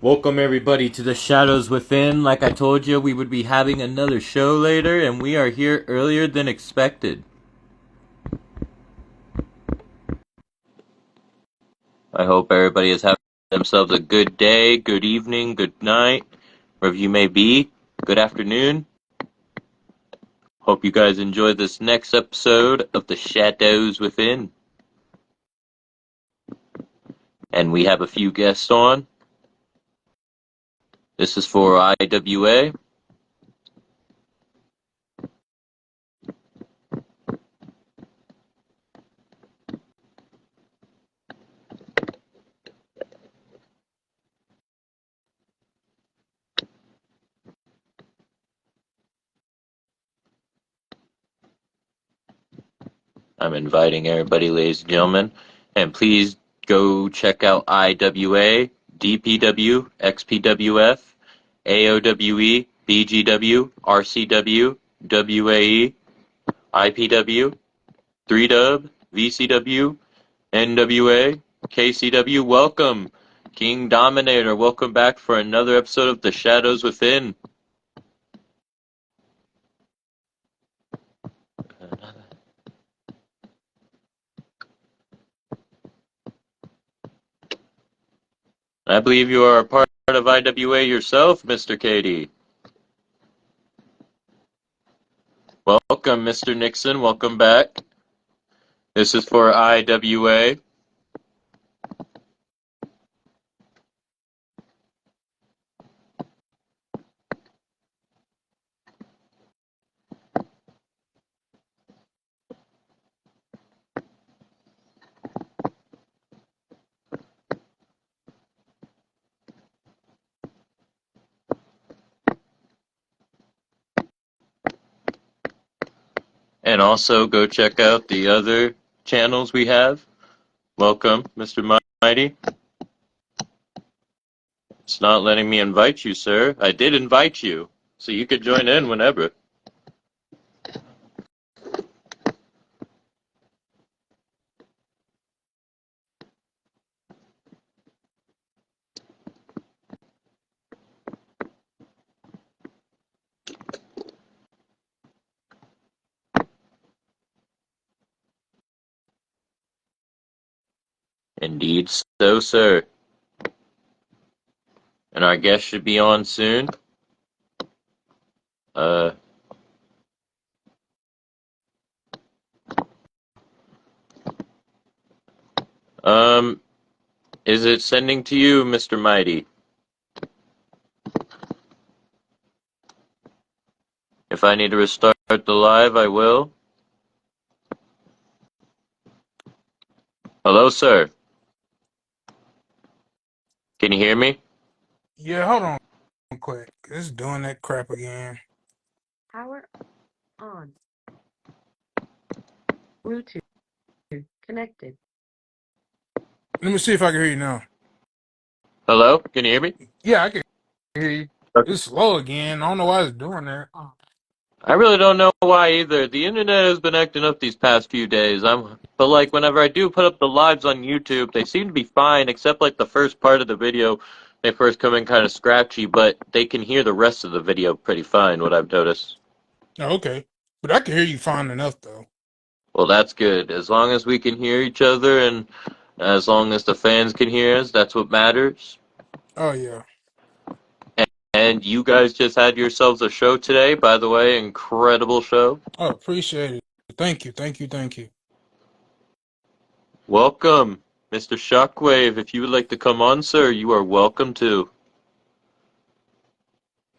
Welcome everybody to the Shadows Within. Like I told you, we would be having another show later, and we are here earlier than expected. I hope everybody is having themselves a good day, good evening, good night, wherever you may be. Good afternoon. Hope you guys enjoy this next episode of the Shadows Within. And we have a few guests on. This is for IWA. I'm inviting everybody, ladies and gentlemen, and please go check out IWA, DPW, XPWF, AOWE, BGW, RCW, WAE, IPW, 3Dub, VCW, NWA, KCW. Welcome, King Dominator. Welcome back for another episode of The Shadows Within. I believe you are a part of IWA yourself, Mr. Katie. Welcome, Mr. Nixon. Welcome back. This is for IWA. And also go check out the other channels we have. Welcome, Mr. Mighty. It's not letting me invite you, sir. I did invite you, so you could join in whenever. Indeed so, sir. And our guest should be on soon. Uh, um, is it sending to you, Mr. Mighty? If I need to restart the live, I will. Hello, sir. Can you hear me? Yeah, hold on quick. It's doing that crap again. Power on. Bluetooth connected. Let me see if I can hear you now. Hello? Can you hear me? Yeah, I can hear you. Okay. It's slow again. I don't know why it's doing that. I really don't know why either. The internet has been acting up these past few days. But like whenever I do put up the lives on YouTube, they seem to be fine, except like the first part of the video, they first come in kind of scratchy, but they can hear the rest of the video pretty fine, what I've noticed. Oh, okay. But I can hear you fine enough though. Well, that's good. As long as we can hear each other and as long as the fans can hear us, that's what matters. Oh yeah. And you guys just had yourselves a show today, by the way, incredible show. Oh, appreciate it. Thank you, thank you, thank you. Welcome, Mr. Shockwave. If you would like to come on, sir, you are welcome to.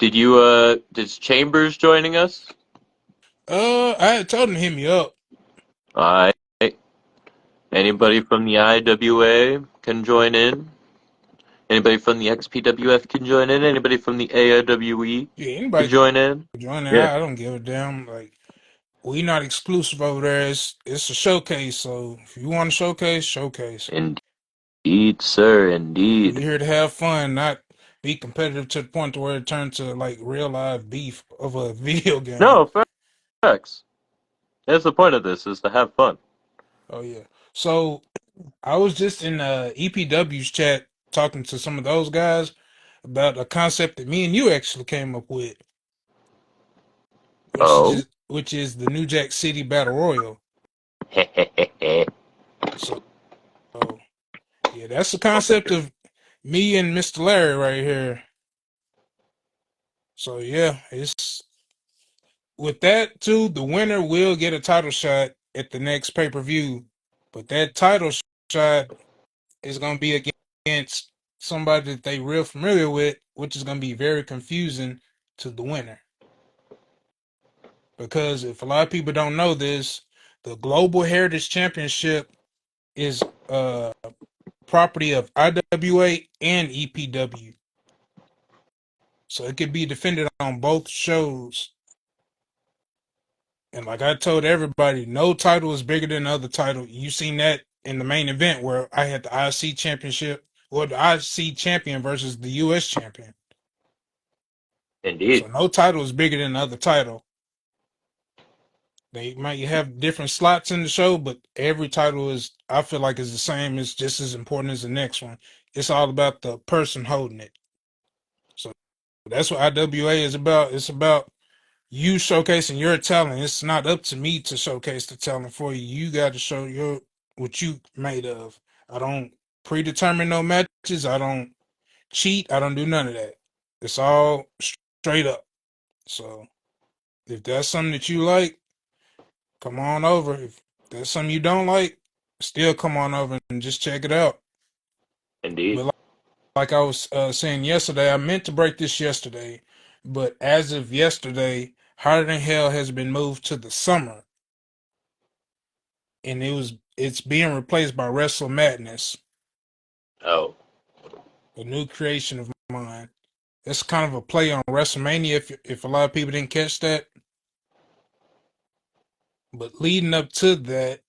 Is Chambers joining us? I had told him to hit me up. Alright. Anybody from the IWA can join in. Anybody from the XPWF can join in. Anybody from the AOWE Yeah, can anybody join in. can join there. Yeah. I don't give a damn. Like we not exclusive over there. It's a showcase. So if you want to showcase, showcase. Indeed, sir, We indeed. here to have fun, not be competitive to the point to where it turns to like real live beef of a video game. No, facts. That's the point of this, is to have fun. Oh yeah. So I was just in EPW's chat talking to some of those guys, about a concept that me and you actually came up with, Oh. which is the New Jack City Battle Royal. So yeah, that's the concept of me and Mr. Larry right here. So yeah, it's with that too. The winner will get a title shot at the next pay-per-view, but that title shot is going to be against somebody that they real familiar with, which is going to be very confusing to the winner. Because if a lot of people don't know this, the Global Heritage Championship is property of IWA and EPW. So it could be defended on both shows. And like I told everybody, no title is bigger than the other title. You seen that in the main event where I had the IC championship or the IC champion versus the US champion. So Indeed. no title is bigger than the other title. They might have different slots in the show, but every title is, I feel like, is the same. It's just as important as the next one. It's all about the person holding it. So that's what IWA is about. It's about you showcasing your talent. It's not up to me to showcase the talent for you. You got to show your what you made of. I don't predetermine no matches. I don't cheat. I don't do none of that. It's all straight up. So if that's something that you like, come on over. If there's something you don't like, still come on over and just check it out. Indeed. But like I was saying yesterday, I meant to break this yesterday, but as of yesterday, Harder Than Hell has been moved to the summer, and it's being replaced by Wrestle Madness, Oh. a new creation of mine. It's kind of a play on WrestleMania. If a lot of people didn't catch that, but leading up to that,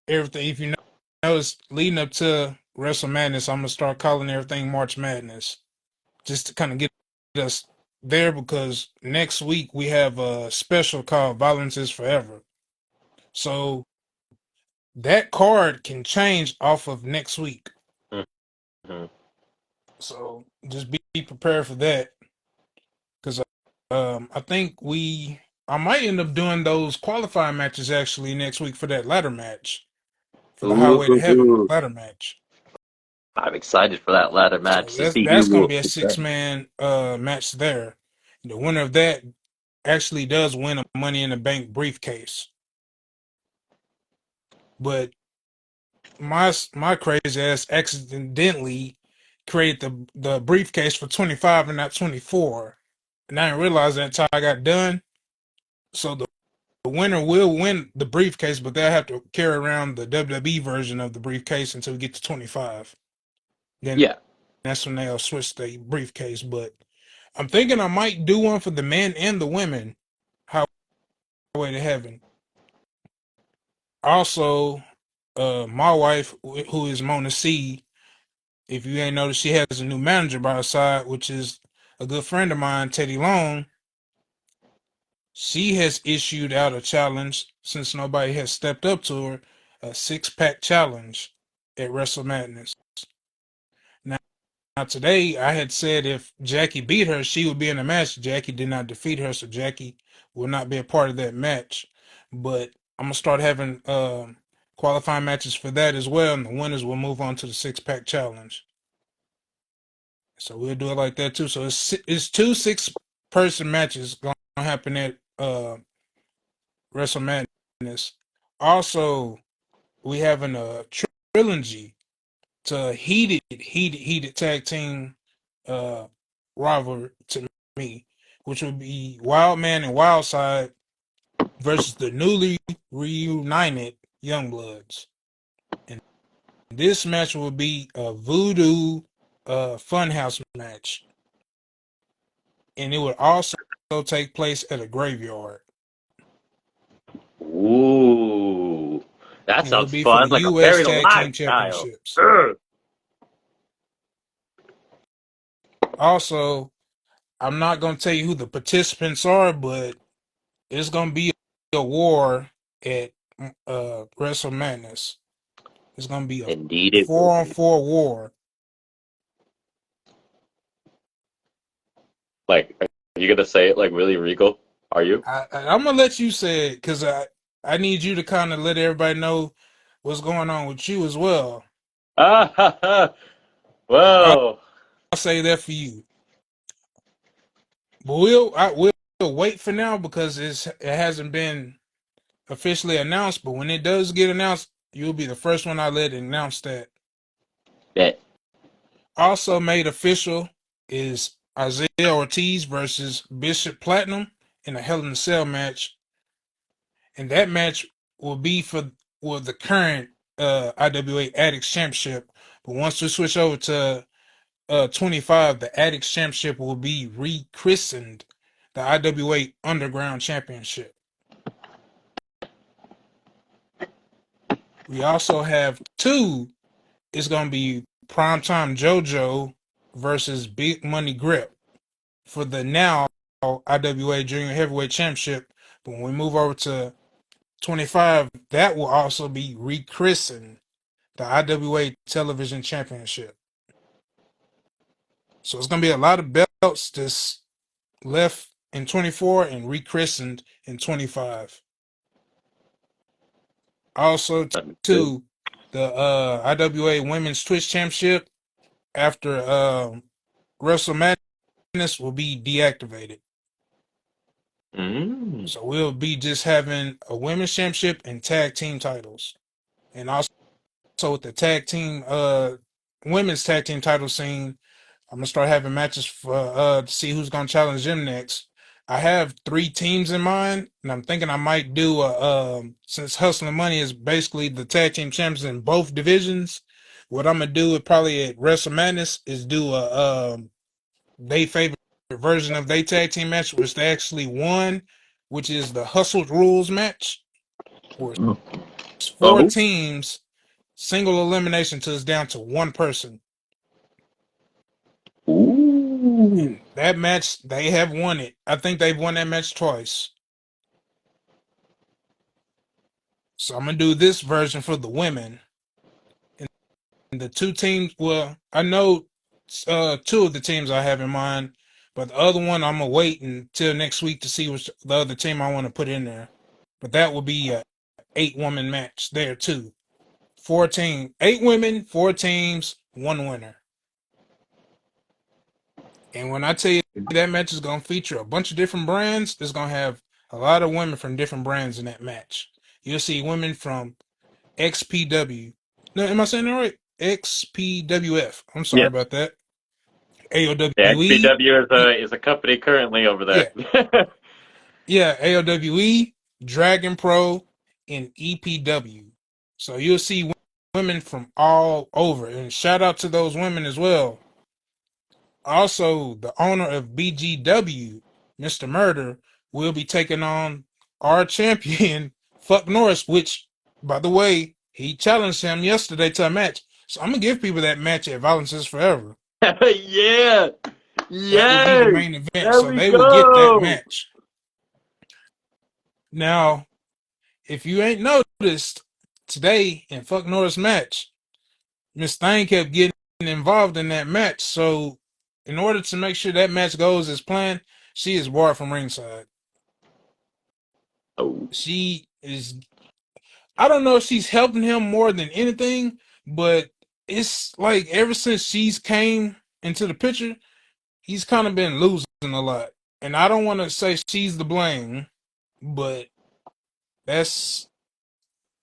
everything. If you notice, leading up to Wrestle Madness, I'm gonna start calling everything March Madness, just to kind of get us there. Because next week we have a special called Violence Is Forever. So that card can change off of next week. Hmm. So just be prepared for that. Because I think I might end up doing those qualifying matches actually next week for that ladder match, for the Highway to Heaven Ooh. ladder match. I'm excited for that ladder So match to see that's who gonna will be a defend. 6-man match there. The winner of that actually does win a Money in the Bank briefcase. But my crazy ass accidentally created the briefcase for 25 and not 24. And I didn't realize that until I got done. So the winner will win the briefcase, but they'll have to carry around the WWE version of the briefcase until we get to 25. Then Yeah. that's when they'll switch the briefcase. But I'm thinking I might do one for the men and the women. Highway to Heaven. Also, my wife, who is Mona C, if you ain't noticed, she has a new manager by her side, which is a good friend of mine, Teddy Long. She has issued out a challenge since nobody has stepped up to her, a 6-pack challenge at Wrestle Madness. Now today I had said if Jackie beat her, she would be in the match. Jackie did not defeat her, so Jackie will not be a part of that match. But I'm gonna start having qualifying matches for that as well, and the winners will move on to the 6-pack challenge. So we'll do it like that too. So it's two 6-person matches gonna happen at Wrestle Madness. Also, we having a trilogy to heated tag team uh rivalry to me, which would be Wild Man and Wildside versus the newly reunited Youngbloods. And this match will be a Voodoo Funhouse match. And it would also take place at a graveyard. Ooh. That It would sounds be for fun. the Like a US buried Tag alive Team style. Championships. Ugh. Also, I'm not gonna tell you who the participants are, but it's gonna be a war at Wrestle Madness. It's gonna be a Indeed it will 4-on-4 be. war. Like, are you gonna say it like really regal? Are you? I'm gonna let you say it because I need you to kind of let everybody know what's going on with you as well. Ah ha ha. I'll Well, say that for you. But we'll wait for now because it hasn't been officially announced. But when it does get announced, you'll be the first one I let announce that. yeah. Also made official is Isaiah Ortiz versus Bishop Platinum in a Hell in a Cell match, and that match will be for the current IWA Addicts Championship. But once we switch over to 25, the Addicts Championship will be rechristened the IWA Underground Championship. We also have two. It's going to be Primetime JoJo versus Big Money Grip for the now IWA Junior Heavyweight Championship. But when we move over to 25, that will also be rechristened the IWA Television Championship. So it's going to be a lot of belts that's left in 24 and rechristened in 25. Also, Good. too, the IWA Women's Twitch Championship after Wrestle Madness will be deactivated. Mm. So we'll be just having a women's championship and tag team titles. And also with the tag team women's tag team title scene, I'm gonna start having matches for to see who's gonna challenge them next. I have three teams in mind, and I'm thinking I might do a since Hustling Money is basically the tag team champions in both divisions. What I'm gonna do it probably at Wrestle Madness is do a they favorite version of they tag team match, which they actually won, which is the Hustled Rules match, where it's four Oh. teams, single elimination till it's down to one person. Ooh. And that match, they have won it. I think they've won that match twice. So I'm gonna do this version for the women. And the two teams, well, I know two of the teams I have in mind, but the other one I'm gonna wait until next week to see which the other team I want to put in there. But that will be a 8-woman match there too. 8 women, 4 teams, one winner. And when I tell you that match is gonna feature a bunch of different brands, it's gonna have a lot of women from different brands in that match. You'll see women from XPW. No, am I saying that right? XPWF. I'm sorry Yes. about that. The AOWE. XPW is a company currently over there. Yeah, yeah. AOWE, Dragon Pro, and EPW. So you'll see women from all over. And shout out to those women as well. Also, the owner of BGW, Mr. Murder, will be taking on our champion, Fuck Norris, which, by the way, he challenged him yesterday to a match. So I'm gonna give people that match at Violence is Forever. Yeah. That will be the Yes. main event. There So we they will get that go. match. Now, if you ain't noticed, today in Fuck Norris match, Miss Thang kept getting involved in that match. So in order to make sure that match goes as planned, she is barred from ringside. Oh. She is, I don't know if she's helping him more than anything, but it's like ever since she's came into the picture, he's kind of been losing a lot. And I don't want to say she's the blame, but that's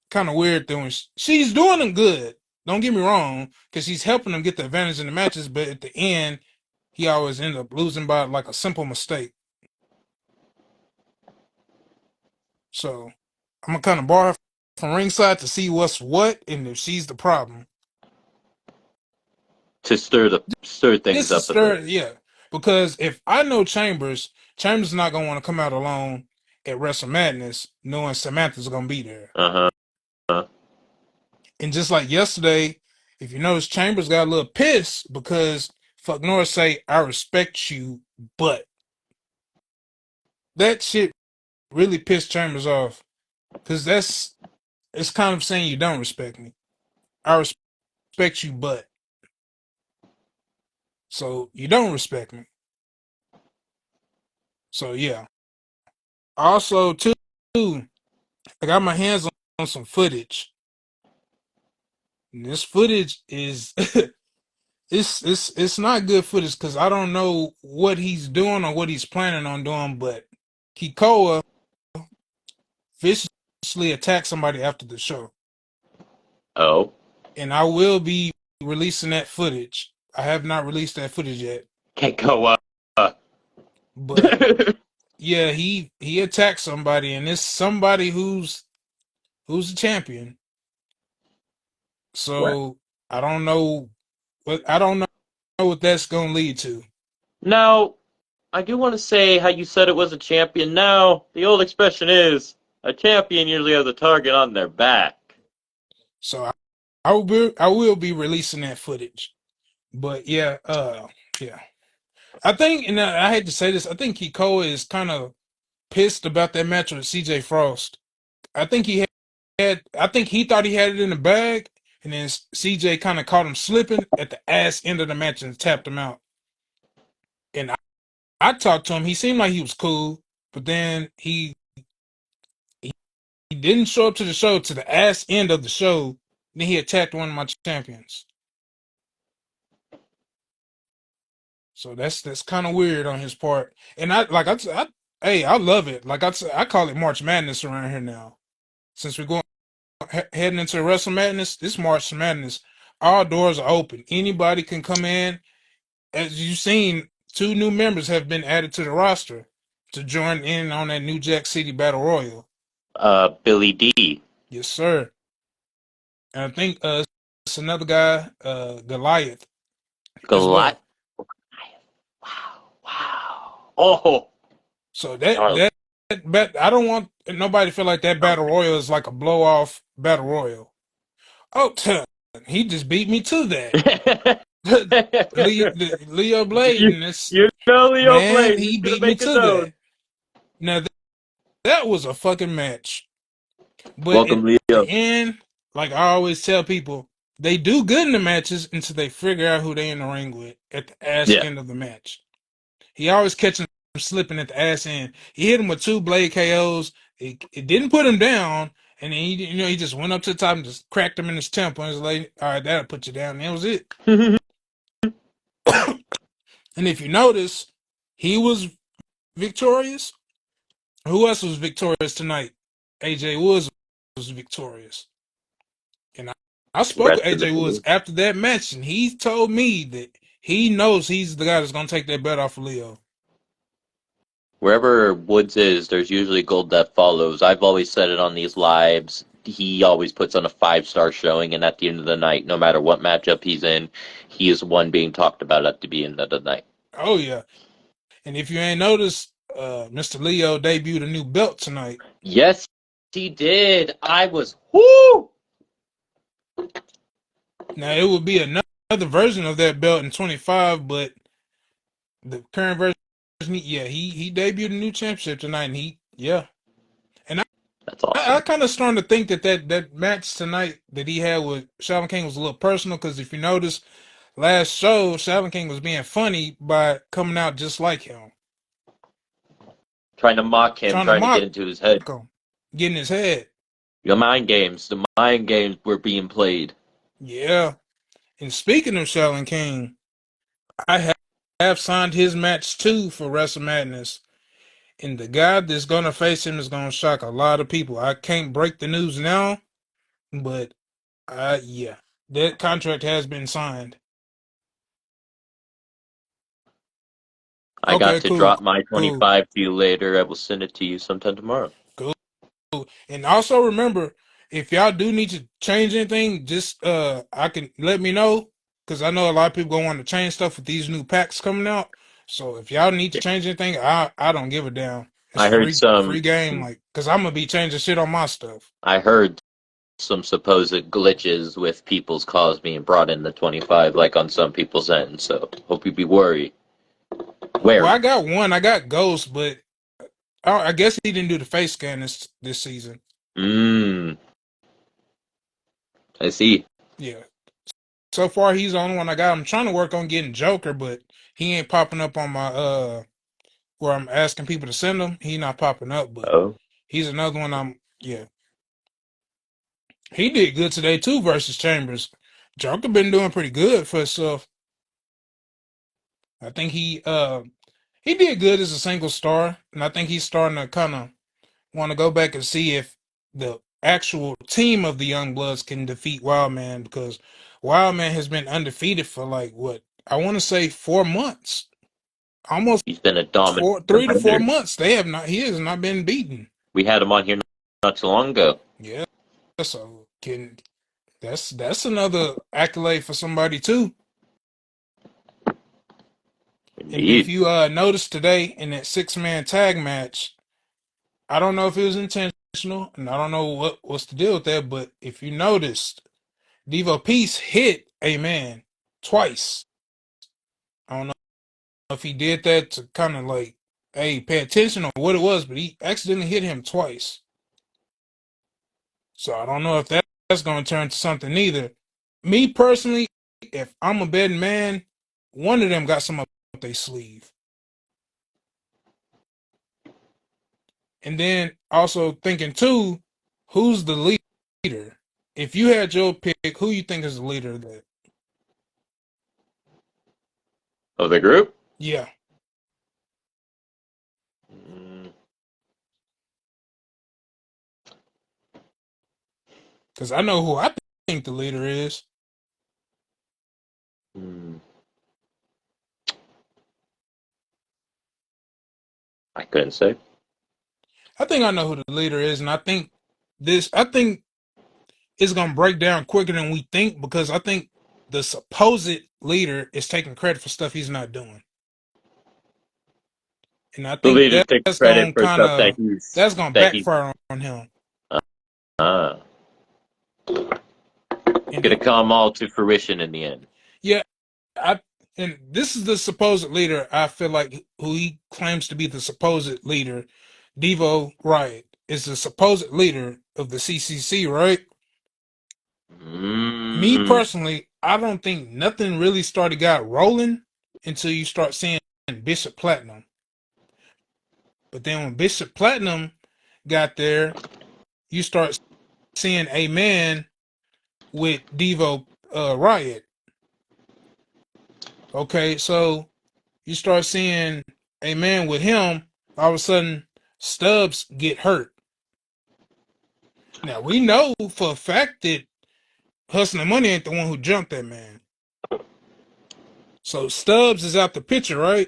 kind of weird thing. She's doing him good. Don't get me wrong, because she's helping him get the advantage in the matches, but at the end, he always ends up losing by like a simple mistake. So I'm gonna kind of bar her from ringside to see what's what and if she's the problem. To stir things Just to up a bit. stir, yeah. Because if I know Chambers, Chambers is not gonna want to come out alone at Wrestle Madness, knowing Samantha's gonna be there. Uh huh. And just like yesterday, if you notice, Chambers got a little pissed because Fuck Norris say, "I respect you," but that shit really pissed Chambers off because it's kind of saying you don't respect me. I respect you, but so you don't respect me. So yeah. Also too, I got my hands on some footage. And this footage is it's not good footage because I don't know what he's doing or what he's planning on doing, but Kikoa viciously attacked somebody after the show. Oh, And I will be releasing that footage. I have not released that footage yet. can't go But yeah, he attacked somebody and it's somebody who's a champion. What? So I don't know what that's gonna lead to. Now, I do want to say how you said it was a champion. Now, the old expression is a champion usually has a target on their back. So I will be releasing that footage. But yeah, yeah. I think, and I hate to say this, I think Kikoa is kind of pissed about that match with CJ Frost. I think I think he thought he had it in the bag, and then CJ kind of caught him slipping at the ass end of the match and tapped him out. And I talked to him. He seemed like he was cool, but then he didn't show up to the show to the ass end of the show. Then he attacked one of my champions. So that's kind of weird on his part. And hey, I love it. I call it March Madness around here now. Since we're going heading into Wrestle Madness, this March Madness, all doors are open. Anybody can come in. As you've seen, 2 new members have been added to the roster to join in on that New Jack City Battle Royal. Billy D. Yes, sir. And I think it's another guy, Goliath, as Goliath. well. Wow, wow. Oh, So darling. I don't want nobody to feel like that Battle Royal is like a blow off Battle Royal. Oh, he just beat me to that. Leo Blade, you, and it's you know Leo man, Blade. He's he gonna beat me make it to that. known. Now that was a fucking match. But at Welcome, the Leo. end, like I always tell people, they do good in the matches until they figure out who they in the ring with at the ass Yeah. end of the match. He always catching him slipping at the ass end. He hit him with 2 blade KOs. It didn't put him down, and then he just went up to the top and just cracked him in his temple and was like, "All right, that'll put you down." And that was it. And if you notice, he was victorious. Who else was victorious tonight? AJ Woods was victorious. And I spoke with Rest in the AJ Woods peace. after that match, and he told me that he knows he's the guy that's going to take that bet off of Leo. Wherever Woods is, there's usually gold that follows. I've always said it on these lives. He always puts on a 5-star showing, and at the end of the night, no matter what matchup he's in, he is one being talked about at the end of the night. Oh, yeah. And if you ain't noticed, Mr. Leo debuted a new belt tonight. Yes, he did. I was whoo. Now, it would be another version of that belt in 25, but the current version, yeah, he debuted a new championship tonight, and yeah. And That's I awesome. kind of starting to think that match tonight that he had with Shaolin King was a little personal, because if you notice, last show, Shaolin King was being funny by coming out just like him, Trying to mock him, trying to trying to get mock into his head. him, getting his head. The mind games. The mind games were being played. Yeah. And speaking of Shaolin King, I have signed his match too for Wrestle Madness. And the guy that's gonna face him is gonna shock a lot of people. I can't break the news now, but yeah, that contract has been signed. I got Okay, to cool, drop my cool, 25 to you later. I will send it to you sometime tomorrow. cool. And also remember, if y'all do need to change anything, just I can let me know, because I know a lot of people gonna want to change stuff with these new packs coming out. So if y'all need to change anything, I don't give a damn. It's I heard free game, like, because I'm gonna be changing shit on my stuff. I heard some supposed glitches with people's calls being brought in the 25, like on some people's end. So hope you be Well, wary. I got one. I got Ghost, but I guess he didn't do the face scan this season. Mmm. I see. Yeah. So far, he's the only one I got. I'm trying to work on getting Joker, but he ain't popping up on my where I'm asking people to send them. He not popping up, but Oh, he's another one. Yeah. He did good today too versus Chambers. Joker been doing pretty good for himself. I think he did good as a single star, and I think he's starting to kind of want to go back and see if the actual team of the Young Bloods can defeat Wildman, because Wildman has been undefeated for like what I want to say 4 months, almost he's been a dominant 3 to 4 contender. months. They have not. He has not been beaten. We had him on here not too long ago. Yeah, so can that's another accolade for somebody too. And if Indeed. you notice today in that 6-man tag match, I don't know if it was intentional, and I don't know what's the deal with that. But if you noticed, Devo Peace hit a man twice. I don't know if he did that to kind of like, hey, pay attention on what it was, but he accidentally hit him twice. So I don't know if that's going to turn to something either. Me personally, if I'm a betting man, one of them got some up their sleeve. And then also thinking too, who's the leader? If you had your pick, who you think is the leader of that? Of the group? Yeah, Mm, because I know who I think the leader is. mm, I couldn't say. I think I know who the leader is, and I think it's gonna break down quicker than we think, because I think the supposed leader is taking credit for stuff he's not doing, and I The think leader's taking that's credit gonna for kind stuff of that's gonna that he's backfire on him. uh, And gonna come all to fruition in the end. yeah, I and this is the supposed leader. I feel like who he claims to be the supposed leader, Devo Riot, is the supposed leader of the CCC, right? Me Mm, personally, I don't think nothing really started got rolling until you start seeing Bishop Platinum. But then when Bishop Platinum got there, you start seeing a man with Devo Riot. Okay, so you start seeing a man with him. All of a sudden, Stubbs get hurt. Now we know for a fact that Hustling Money ain't the one who jumped that man. So Stubbs is out the picture, right?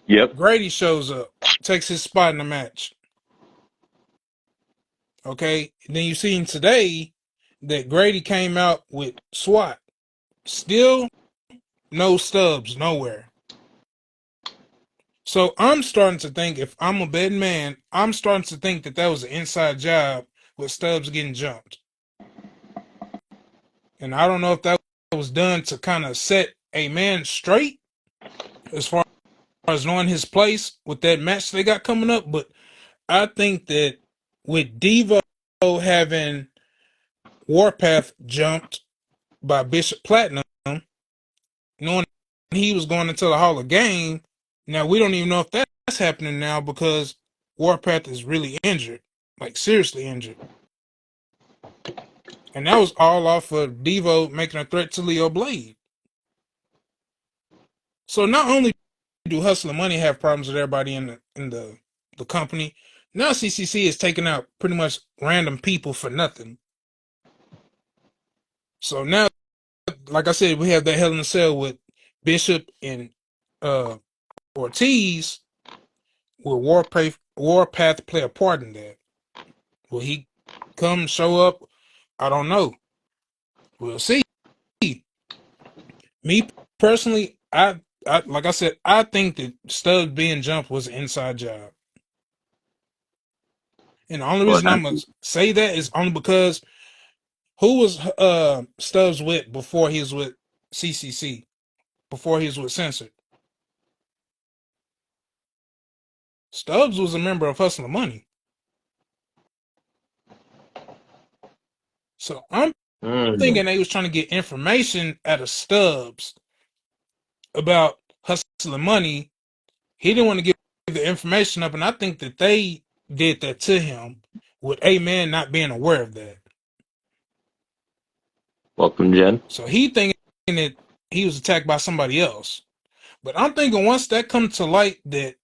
yep. Grady shows up, takes his spot in the match. Okay, and then you seen today that Grady came out with SWAT. Still no Stubbs nowhere. So I'm starting to think, if I'm a betting man, I'm starting to think that that was an inside job with Stubbs getting jumped. And I don't know if that was done to kind of set a man straight as far as knowing his place with that match they got coming up. But I think that with Devo having Warpath jumped by Bishop Platinum, knowing he was going into the Hall of Game, now we don't even know if that's happening now, because Warpath is really injured, like seriously injured. And that was all off of Devo making a threat to Leo Blade. So not only do Hustler Money have problems with everybody in the company, now CCC is taking out pretty much random people for nothing. So now, like I said, we have that Hell in a Cell with Bishop and uh, Ortiz. Will Warpath play a part in that? Will he come show up? I don't know. We'll see. Me personally, I like I said, I think that Stubbs being jumped was an inside job. And the only Well, reason I'm gonna say that is only because who was Stubbs with before he was with CCC? Before he was with Censored? Stubbs was a member of Hustler Money. So I'm mm, thinking they was trying to get information out of Stubbs about Hustler Money He didn't want to give the information up, and I think that they did that to him with A-Man not being aware of that. Welcome, Jen. So he thinking that he was attacked by somebody else. But I'm thinking once that comes to light that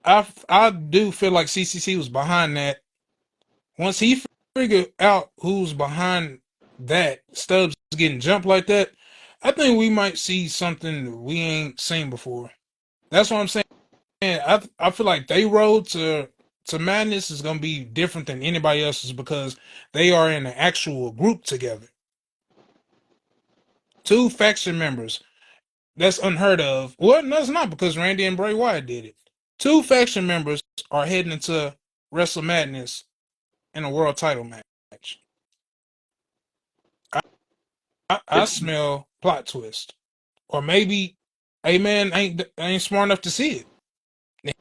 I do feel like CCC was behind that. Once he figured out who's behind that, Stubbs getting jumped like that, I think we might see something we ain't seen before. That's what I'm saying. I feel like they road to madness is gonna be different than anybody else's because they are in an actual group together. Two faction members. That's unheard of. Well, no, it's not because Randy and Bray Wyatt did it. Two faction members are heading into Wrestle Madness in a world title match. I It's smell plot twist, or maybe A-Man ain't smart enough to see it.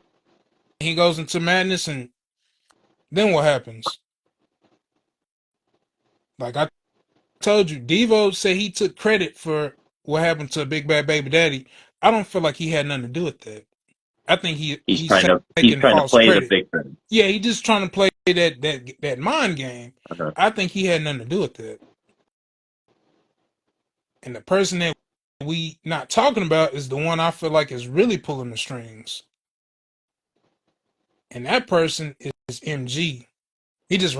He goes into madness, and then what happens? Like I told you, Devo said he took credit for what happened to Big Bad Baby Daddy. I don't feel like he had nothing to do with that. I think he's taking trying to false play the credit. victim. Yeah, he just trying to play that mind game. Uh-huh. I think he had nothing to do with that. And the person that we not talking about is the one I feel like is really pulling the strings. And that person is MG. He just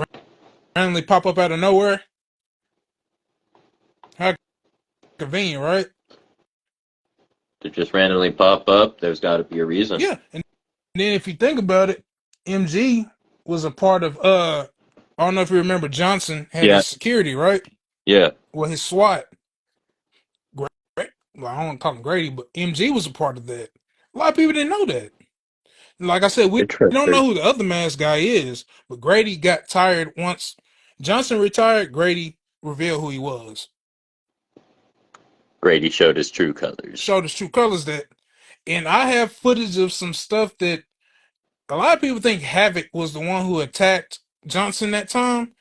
randomly pop up out of nowhere. How convenient, right? To just randomly pop up, there's got to be a reason. Yeah. And then if you think about it, MG was a part of I don't know if you remember Johnson had Yeah, his security, right? yeah. Well, his SWAT. Well, I don't call him Grady, but MG was a part of that. A lot of people didn't know that. Like I said, we don't Interesting. know who the other masked guy is, but Grady got tired once Johnson retired. Grady revealed who he was, Grady showed his true colors. showed his true colors. That, and I have footage of some stuff that a lot of people think Havoc was the one who attacked Johnson that time.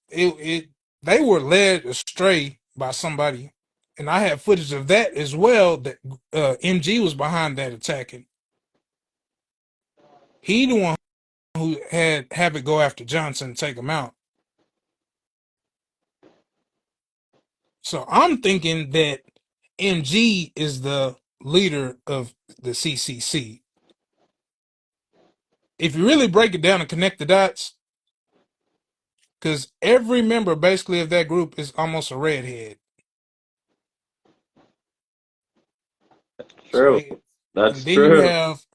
It they were led astray by somebody, and I have footage of that as well. That MG was behind that attacking. He the one who had Havoc go after Johnson and take him out. So I'm thinking that MG is the leader of the CCC. If you really break it down and connect the dots, because every member basically of that group is almost a redhead. So True. they, and That's then you true. have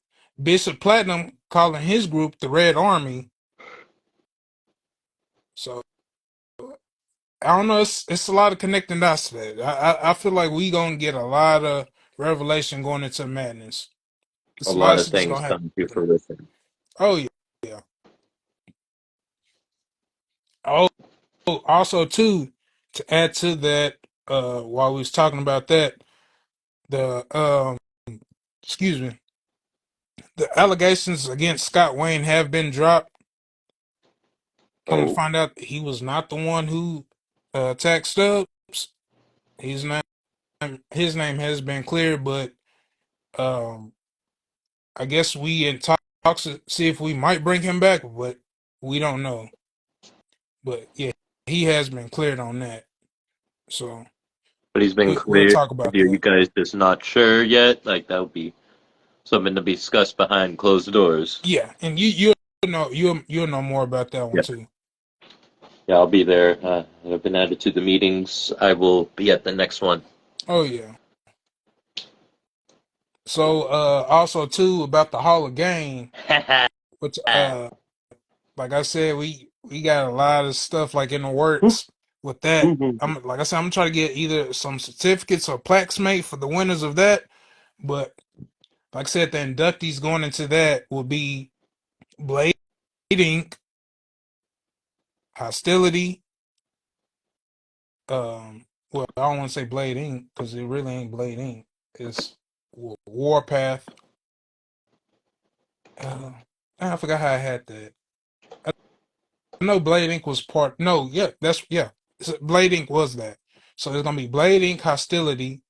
Bishop Platinum calling his group the Red Army. So I don't know. It's a lot of connecting dots to that. I feel like we gonna get a lot of revelation going into madness. A It's a lot lot of of shit that's things gonna come to happen. fruition. Oh yeah, yeah. Oh, also too, to add to that, while we was talking about that, the excuse me, the allegations against Scott Wayne have been dropped. Come to Oh, find out, he was not the one who attacked Stubbs. His name, his name has been cleared, but um, I guess we in talks to see if we might bring him back, but we don't know. But yeah, he has been cleared on that. So but he's been we'll cleared. talk about Are you that. guys just not sure yet? Like that would be something to be discussed behind closed doors. Yeah, and you'll know more about that one Yeah, too. yeah. I'll be there. I've been added to the meetings. I will be at the next one. Oh yeah. So also too about the Hall of Game, which like I said, we got a lot of stuff like in the works with that. I'm like I said, I'm trying to get either some certificates or plaques made for the winners of that. But like I said, the inductees going into that will be Blade Inc., Hostility. Well, I don't want to say Blade Inc. because it really ain't Blade Inc. It's Warpath. Uh, I forgot how I had that. I know Blade Inc. was part. No, yeah, that's yeah. So Blade Inc. was that. So it's gonna be Blade Inc. Hostility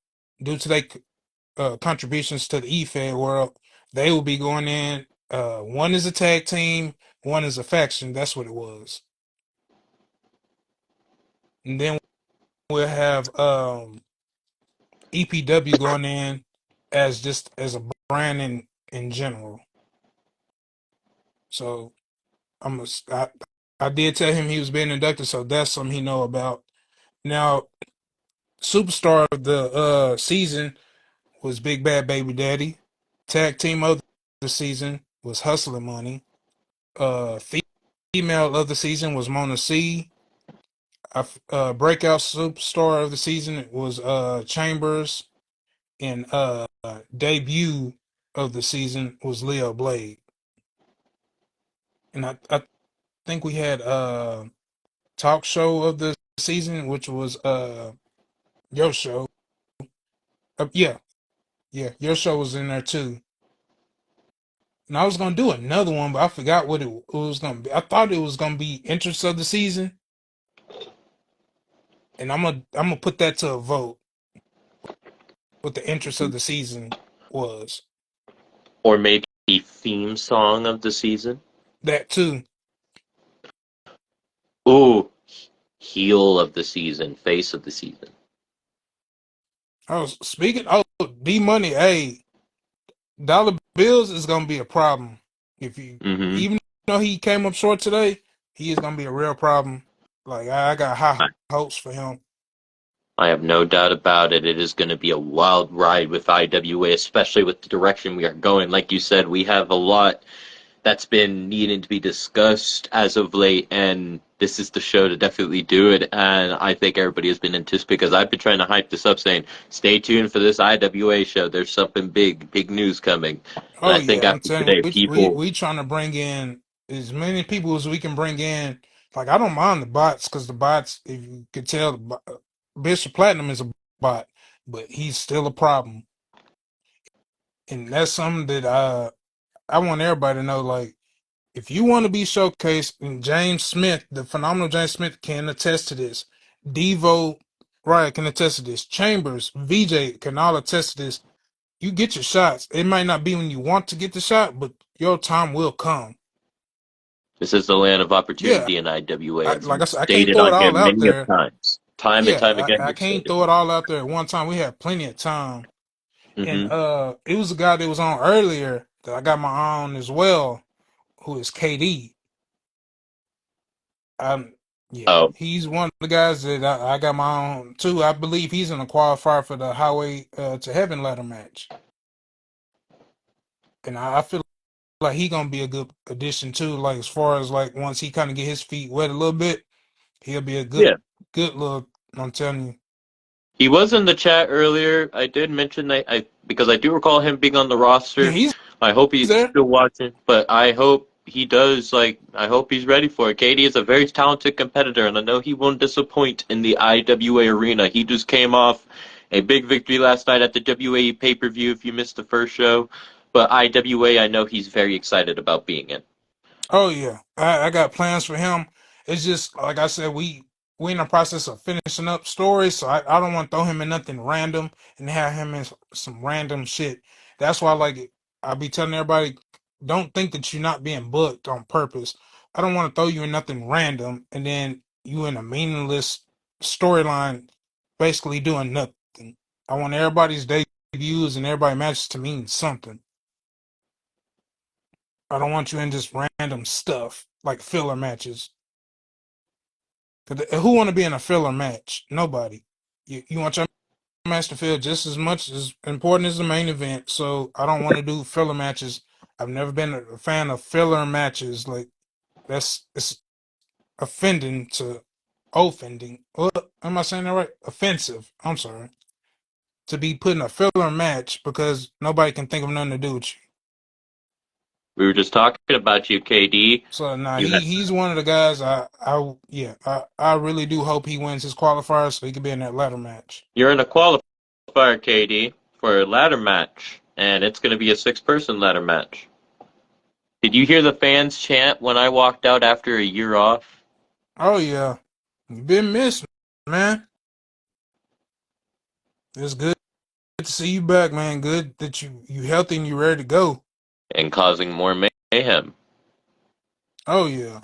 due to their contributions to the E-Fed world. They will be going in. One is a tag team, one is a faction. That's what it was. And then we'll have EPW going in as just as a brand in general. So I'm a, I, I did tell him he was being inducted, so that's something he know about. Now, superstar of the season was Big Bad Baby Daddy. Tag team of the season was Hustling Money. Uh, female of the season was Mona C. Breakout superstar of the season was Chambers, and debut of the season was Leo Blade. And I think we had talk show of the season, which was your show. Yeah, yeah, your show was in there too. And I was gonna do another one, but I forgot what it was gonna be. I thought it was gonna be interest of the season, and I'm gonna put that to a vote. What the interest of the season was. Or maybe theme song of the season. That too. Ooh, heel of the season, face of the season. I was speaking. Oh, D Money. Hey, dollar bills is gonna be a problem if you Mm-hmm. even though he came up short today, he is gonna be a real problem. Like I got high hopes for him. I have no doubt about it. It is going to be a wild ride with IWA, especially with the direction we are going. Like you said, we have a lot that's been needing to be discussed as of late, and this is the show to definitely do it. And I think everybody has been anticipating because I've been trying to hype this up, saying, "Stay tuned for this IWA show. There's something big, big news coming." And Oh I think yeah, I'm after telling you, today, people, we trying to bring in as many people as we can bring in. Like I don't mind the bots because the bots, if you could tell, Bishop Platinum is a bot, but he's still a problem, and that's something that I want everybody to know. Like if you want to be showcased, and James Smith, the phenomenal James Smith, can attest to this. Devo, right, can attest to this. Chambers, VJ can all attest to this. You get your shots. It might not be when you want to get the shot, but your time will come. this is the land of Yeah, opportunity in IWA, as like you I said, I can't stated throw it on here all out many of there. times. Time and time Yeah, again, I you've can't stated throw it this. all out there at one time. We had plenty of time. And Mm-hmm. it was a guy that was on earlier that I got my eye on as well, who is KD. Yeah, Oh, he's one of the guys that I got my eye on too. I believe he's in a qualifier for the Highway to Heaven ladder match. And I feel like he gonna be a good addition too. Like as far as like once he kind of get his feet wet a little bit, he'll be a yeah. good little. I'm telling you. He was in the chat earlier. I did mention that I because I do recall him being on the Yeah, roster. he's I hope he's there. still watching, but I hope he does. Like, I hope he's ready for it. Katie is a very talented competitor, and I know he won't disappoint in the IWA arena. He just came off a big victory last night at the WAE pay per view. If you missed the first show, but IWA, I know he's very excited about being in. Oh yeah, I got plans for him. It's just like I said, we in the process of finishing up stories, so I don't want to throw him in nothing random and have him in some random shit. That's why like I be telling everybody, don't think that you're not being booked on purpose. I don't want to throw you in nothing random and then you in a meaningless storyline, basically doing nothing. I want everybody's debuts and everybody matches to mean something. I don't want you in just random stuff like filler matches. 'Cause who want to be in a filler match? Nobody. You want your match to feel just as much as important as the main event. So I don't want to do filler matches. I've never been a fan of filler matches. Like it's offending to offending. What am I saying that right? Offensive. I'm sorry. To be put in a filler match because nobody can think of nothing to do with you. We were just talking about you, KD. So nah, You had he's one of the guys. I really do hope he wins his qualifier so he can be in that ladder match. you're in a qualifier, KD, for a ladder match, and it's going to be a six-person ladder match. Did you hear the fans chant when I walked out after a year off? Oh yeah, you've been missed, man. It's good to see you back, man. Good that you healthy and you ready to go. and causing more mayhem. Oh yeah.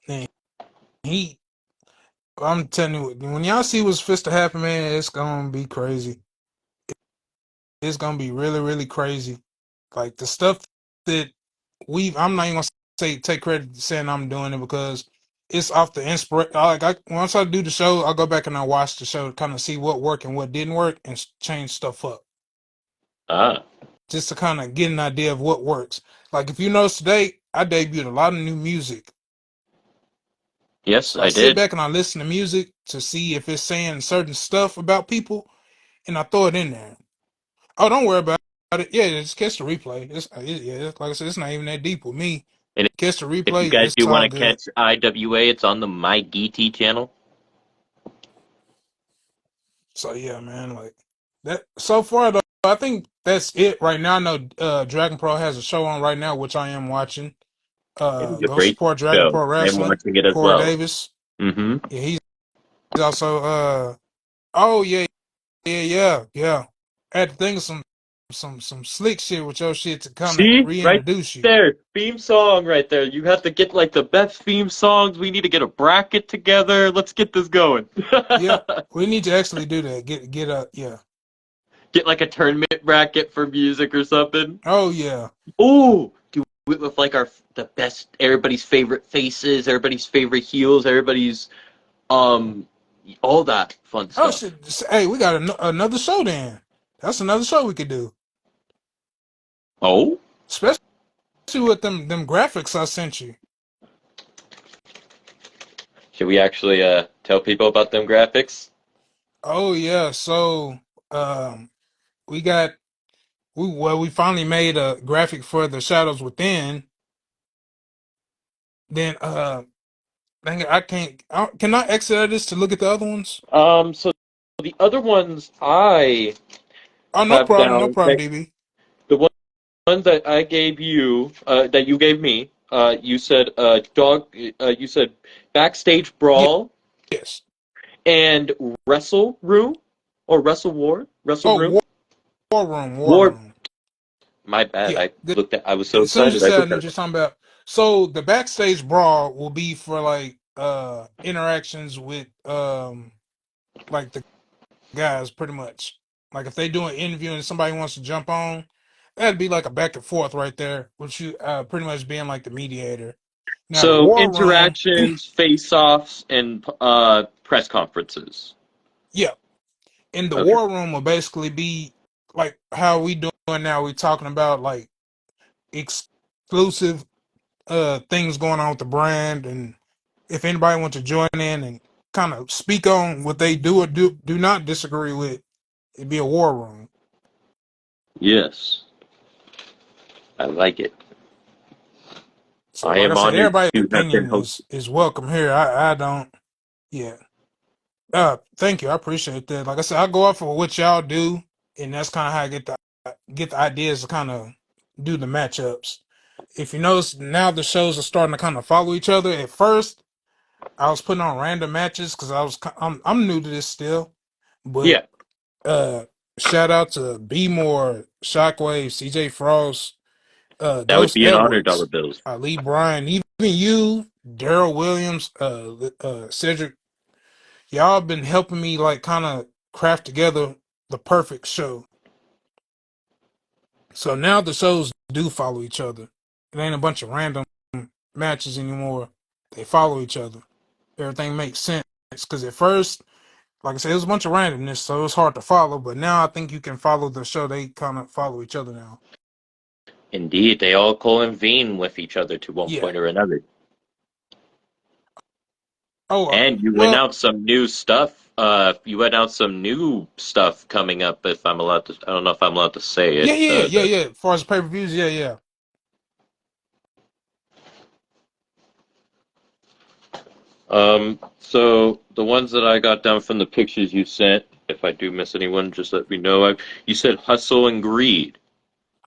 Man, he I'm telling you, when y'all see what's fit to happen, man, it's gonna be crazy. It's gonna be really, really crazy. Like the stuff that I'm not even gonna say take credit to saying I'm doing it because it's off the inspiration. Once I do the show, I'll go back and I watch the show to kind of see what worked and what didn't work and change stuff up, Ah, just to kind of get an idea of what works. Like if you notice today, I debuted a lot of new music. yes, So I I sit did. back and I listen to music to see if it's saying certain stuff about people, and I throw it in there. Oh, don't worry about it. Yeah, just catch the replay. Like I said, it's not even that deep with me. And Catch the if you replay. guys It's do want all to good. catch IWA, it's on the My DT channel. So yeah, man, like that. So far though, I think that's it right now. I know Dragon Pro has a show on right now, which I am watching. It is a Go great support Dragon show. Pro I'm Wrestling. watching it as Corey well. Davis. Mm-hmm. Yeah, he's also oh yeah. I had to think of some slick shit with your shit to kind of See, right reintroduce you. there, theme song right there. You have to get like the best theme songs. We need to get a bracket together. Let's get this going. Yep, we need to actually do that. Get yeah. Get like a tournament bracket for music or something. Oh yeah. Ooh, do it with like the best, everybody's favorite faces, everybody's favorite heels, everybody's um, all that fun Oh stuff. shit. Hey, we got another show then. That's another show we could do. Oh, Especially with them graphics I sent you. should we actually tell people about them graphics? Oh yeah. So um we got we finally made a graphic for the Shadows Within. Then dang it, can I exit this to look at the other ones? So the other ones I Oh have no down, problem, DB. the ones that I gave you, that you gave me, you said you said backstage brawl Yes. and wrestle room or wrestle Oh, room. War War. Room. My bad. Yeah. I was so As soon as you excited. I said, I looked knew at what you're talking about. So the backstage brawl will be for like interactions with like the guys, pretty much. Like if they do an interview and somebody wants to jump on, that'd be like a back and forth right there, with you pretty much being like the mediator. Now the so war room, interactions, face-offs, and press conferences. yeah, in the Okay. war room will basically be like how we doing now. We talking about like exclusive things going on with the brand, and if anybody wants to join in and kind of speak on what they do or do not disagree with, it'd be a war room. Yes, I like it. So I like I am said, honored everybody's to have been opinion hosted. is welcome here. I don't, yeah. Thank you. I appreciate that. Like I said, I go off of what y'all do, and that's kind of how I get the ideas to kind of do the matchups. If you notice, now the shows are starting to kind of follow each other. At first, I was putting on random matches because I'm new to this still, but Yeah, uh, shout out to B More, Shockwave, CJ Frost, that would Dose be an honor, Dollar Edwards, Bills. Lee Bryan, even you, Daryl Williams, Cedric. Y'all been helping me like kind of craft together the perfect show. So now the shows do follow each other. It ain't a bunch of random matches anymore. They follow each other. Everything makes sense. Because at first, like I said, it was a bunch of randomness, so it was hard to follow. But now I think you can follow the show. They kind of follow each other now. Indeed, they all convene with each other to one Yeah. point or another. Oh, And you well, announced some new stuff. You announced some new stuff coming up. If I'm allowed to, I don't know if I'm allowed to say it. yeah. As far as pay per views, yeah. So the ones that I got down from the pictures you sent, if I do miss anyone, just let me know. You said hustle and greed.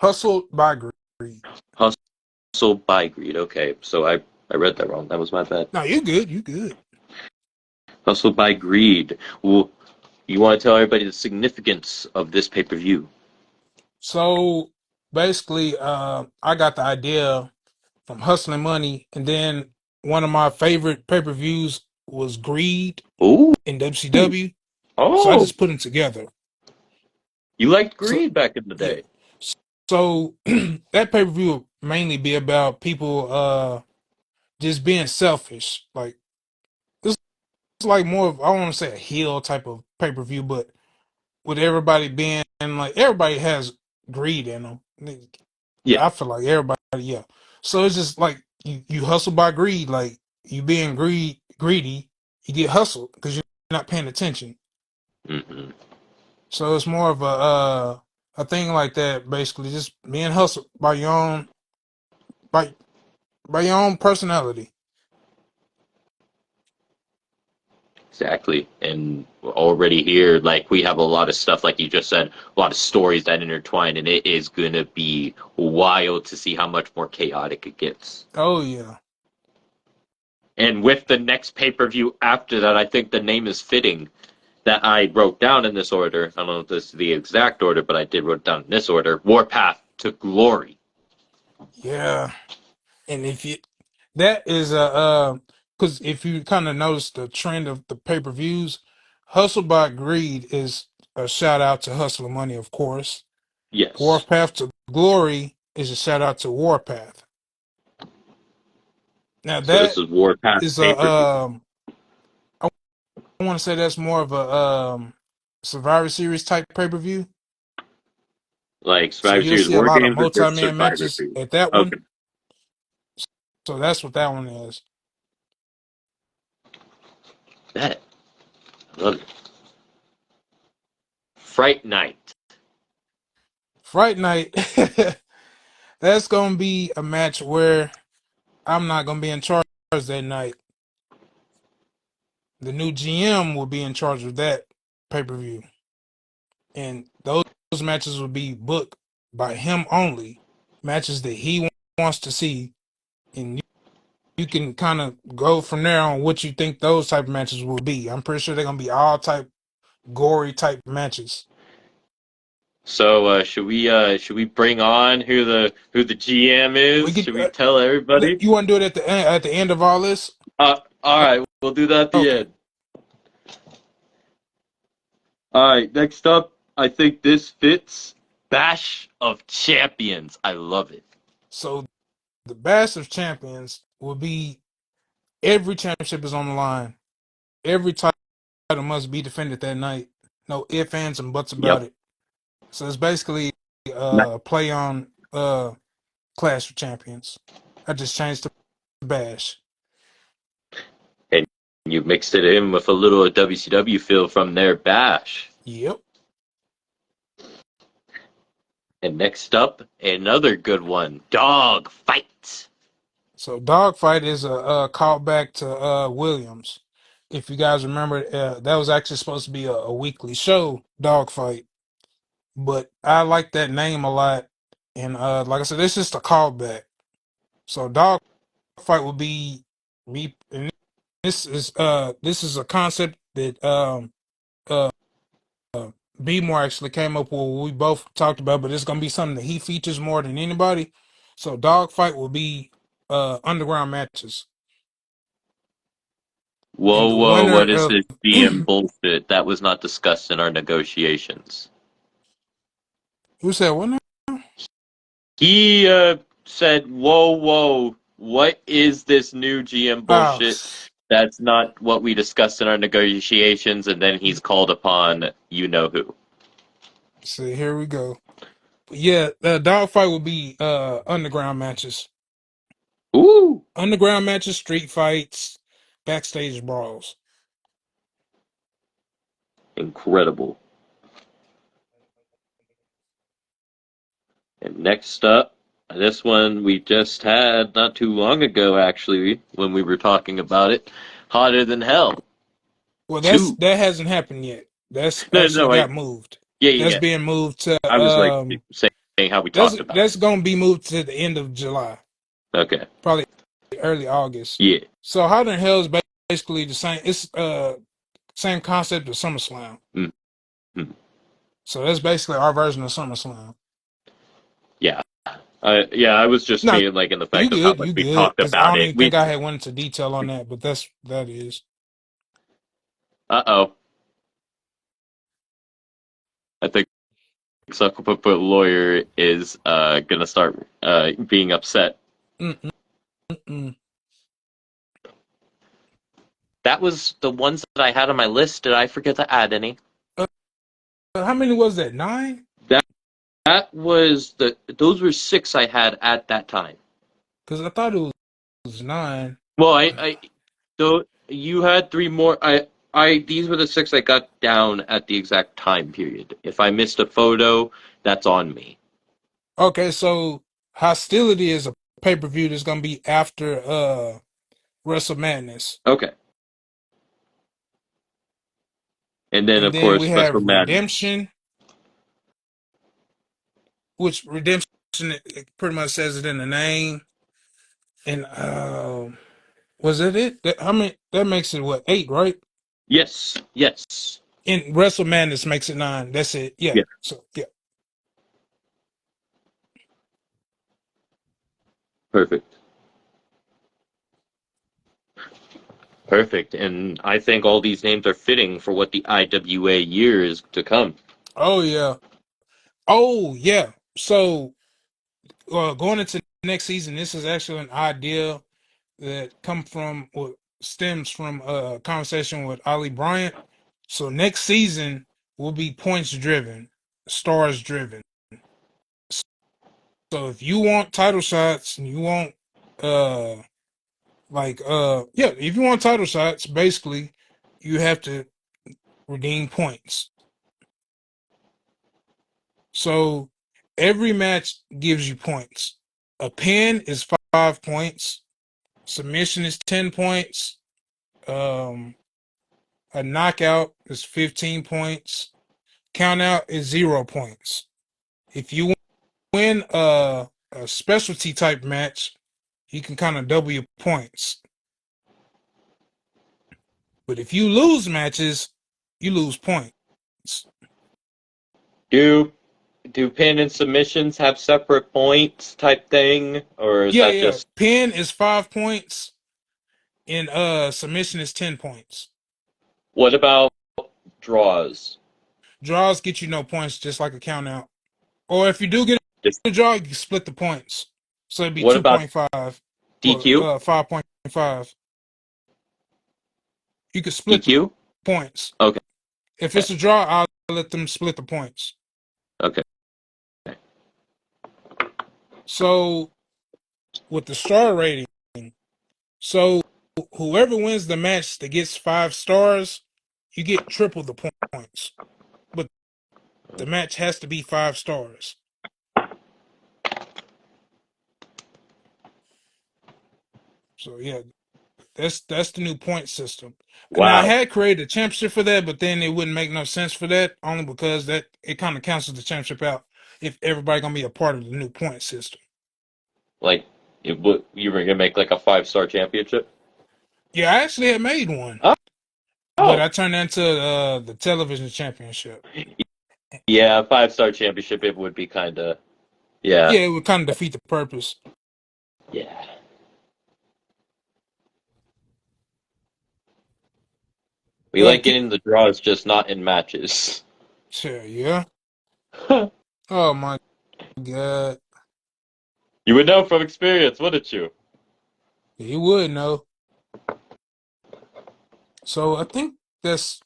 Hustle by Greed. Hustle by greed. Okay, so I read that wrong. That was my bad. No, you good. You good. Hustle by greed. Well, you want to tell everybody the significance of this pay per view? So basically, I got the idea from Hustling Money, and then one of my favorite pay-per-views was Greed Ooh. in WCW. So I Oh. just put them together. You liked So Greed back in the yeah, day. so that pay-per-view will mainly be about people just being selfish. Like it's like more of, I don't want to say a heel type of pay-per-view, but with everybody being like, everybody has greed in them. Yeah. I feel like everybody, yeah. So it's just like you hustle by greed, like you being greedy, you get hustled because you're not paying attention. Hmm. So it's more of a thing like that, basically, just being hustled by your own by by your own personality. Exactly. And already here, like we have a lot of stuff, like you just said, a lot of stories that intertwine, and it is gonna be wild to see how much more chaotic it gets. Oh yeah, And with the next pay-per-view after that, I think the name is fitting that I wrote down in this order. I don't know if this is the exact order, but I did wrote down in this order. Warpath to Glory. yeah. And if you that is a because if you kind of notice the trend of the pay-per-views, Hustle by Greed is a shout out to Hustle and Money, of course. Yes. Warpath to Glory is a shout out to Warpath. Now So this that is Warpath is pay-per-view. I want to say that's more of a Survivor Series type pay-per-view. Like So Survivor you'll Series see a War lot of Games or just multi-man Survivor matches Series? at that one. Okay. So that's what that one is. That. I love it. Fright Night. Fright Night. That's gonna be a match where I'm not gonna be in charge that night. The new GM will be in charge of that pay-per-view, and those matches will be booked by him only. Matches that he wants to see, and you can kind of go from there on what you think those type of matches will be. I'm pretty sure they're gonna be all type gory type matches. So should we bring on who the GM We is? could Should we tell everybody? you want to do it at the end of all this? All right, we'll do that at the Okay. end. All right, next up, I think this fits. Bash of Champions. I love it. So the Bash of Champions will be every championship is on the line. Every title must be defended that night. No ifs, ands, and buts about Yep. it. So it's basically play on Clash of Champions. I just changed to Bash. And you mixed it in with a little WCW feel from their Bash. Yep. And next up, another good one, Dog Fight. So Dogfight is a callback to Williams. If you guys remember, that was actually supposed to be a weekly show, Dogfight. But I like that name a lot, and like I said, it's just a callback. So Dogfight will be me, and this is a concept that uh B more actually came up with. We both talked about, but it's gonna be something that he features more than anybody. So Dogfight will be underground matches, and Whoa, the whoa, winner what is of this GM bullshit? That was not discussed in our negotiations. who said what now? He said, whoa, whoa, what is this new GM Oh, bullshit? That's not what we discussed in our negotiations, and then he's called upon you know who. see, here we go. But yeah, Dogfight will be underground matches, Ooh, street fights, backstage brawls. incredible. And next up, this one we just had not too long ago, actually, when we were talking about it. Hotter Than Hell Well, 2. that hasn't happened yet. That's No, actually no, got moved. yeah, yeah, That's yeah. being moved to I was like saying how we talked about that's gonna be moved to the end of July, it. Okay. probably early August. Yeah. So Hot in Hell is basically the same. It's same concept as SummerSlam. Mm-hmm. So that's basically our version of SummerSlam. Yeah, I was just No, being like in the you fact of how good, much you we good. talked Because I about don't it. even think I had went into detail on that, but that is. Uh-oh. I think Sucker Lawyer is gonna start being upset. Mm, mm, mm. That was the ones that I had on my list. Did I forget to add any? Uh, how many was that? 9? That that was those were six I had at that time. Because I thought it was 9. Well, so you had three more. These were the six I got down at the exact time period. If I missed a photo, that's on me. Okay, so Hostility is a pay-per-view that's gonna be after Wrestle Madness. Okay, and then And of then course we Special have Madness. Redemption, which Redemption it pretty much says it in the name. And was that it? How many? That makes it what, 8, right? Yes, yes, And Wrestle Madness makes it 9. That's it. Yeah. yeah, So yeah. perfect, perfect. And I think all these names are fitting for what the IWA year is to come. Oh yeah. Oh yeah. So going into next season, this is actually an idea that come from or stems from a conversation with Ali Bryant. So next season will be points driven, stars driven. So if you want title shots and you want uh if you want title shots, basically you have to redeem points. So every match gives you points. A pin is 5 points. Submission is 10 points. Um, a knockout is 15 points. Count out is 0 points. If you win a specialty type match, you can kind of double your points. But if you lose matches, you lose points. Do do pin and submissions have separate points type thing, or is Yeah, that yeah. just Pin is 5 points, and submission is 10 points. what about draws? Draws get you no points, just like a count out. Or if you do get Just a draw, you can split the points. So it'd be what about 2.5 or DQ? 5.5. You could split the DQ? points. Okay, If it's a draw, I'll let them split the points. okay. So with the star rating, so whoever wins the match that gets 5 stars, you get triple the points. But the match has to be 5 stars. So yeah, that's the new point system. And I Wow. had created a championship for that, but then it wouldn't make no sense for that, only because that it kind of cancels the championship out if everybody gonna be a part of the new point system. Like, you were gonna make like a 5-star championship? Yeah, I actually had made one, Oh, but oh. I turned that into the television championship. Yeah, 5-star championship. It would be kind of yeah, Yeah, it would kind of defeat the purpose. yeah. We Uh, like ki- getting the draws, just not in matches. sure, yeah. You Oh my god, would know from experience, wouldn't you? you would know. So I think that's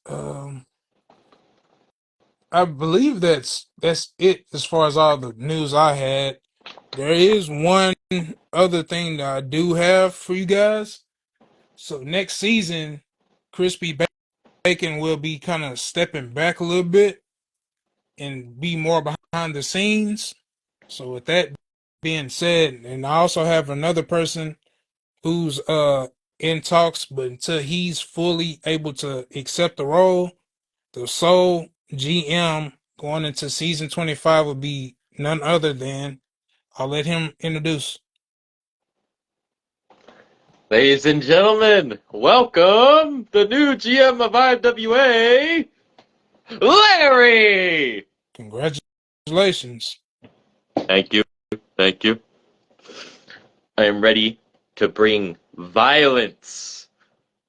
I believe that's it as far as all the news I had. There is one other thing that I do have for you guys. So next season, Crispy Bacon will be kind of stepping back a little bit and be more behind the scenes. So with that being said, and I also have another person who's in talks, but until he's fully able to accept the role, the sole GM going into season 25 will be none other than, I'll let him introduce. Ladies and gentlemen, welcome the new GM of IWA, Larry. Congratulations. Thank you. Thank you. I am ready to bring violence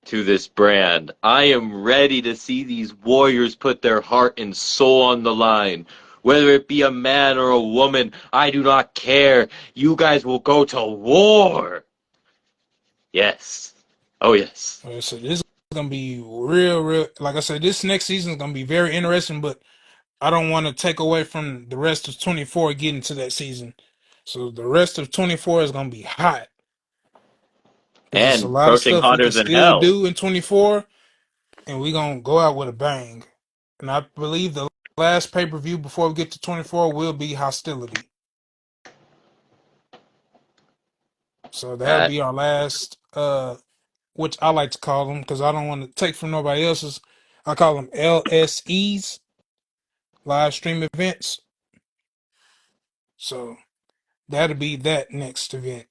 to this brand. I am ready to see these warriors put their heart and soul on the line. Whether it be a man or a woman, I do not care. You guys will go to war. Yes. Oh, yes. So this is gonna be real. Like I said, this next season is gonna be very interesting, but I don't want to take away from the rest of 24 getting to that season. So the rest of 24 is gonna be hot because there's a And lot of approaching stuff we hotter can than still hell. do in 24, and we gonna go out with a bang. And I believe the last pay-per-view before we get to 24 will be Hostility. So that'll That be our last, which I like to call them because I don't want to take from nobody else's. I call them LSEs, live stream events. So that'll be that next event.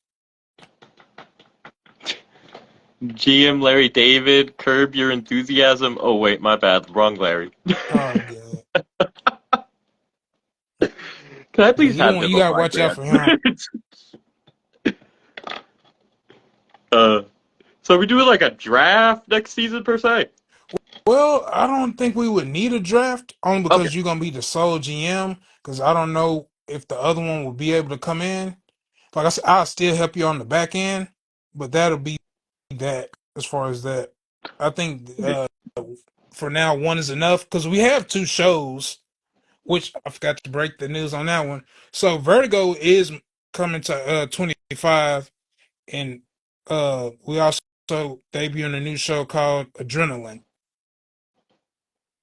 GM Larry David, curb your enthusiasm. Oh, wait, my bad. Wrong Larry. Oh god. Can I Yeah, please he the have one him you on gotta my watch out brand? for him. uh, so we doing like a draft next season per se? Well, I don't think we would need a draft only Okay. because you're gonna be the sole GM. Because I don't know if the other one will be able to come in. Like I said, I'll still help you on the back end, but that'll be that as far as that. I think for now one is enough because we have two shows, which I forgot to break the news on that one. So Vertigo is coming to 25, and we also debuting a new show called Adrenaline.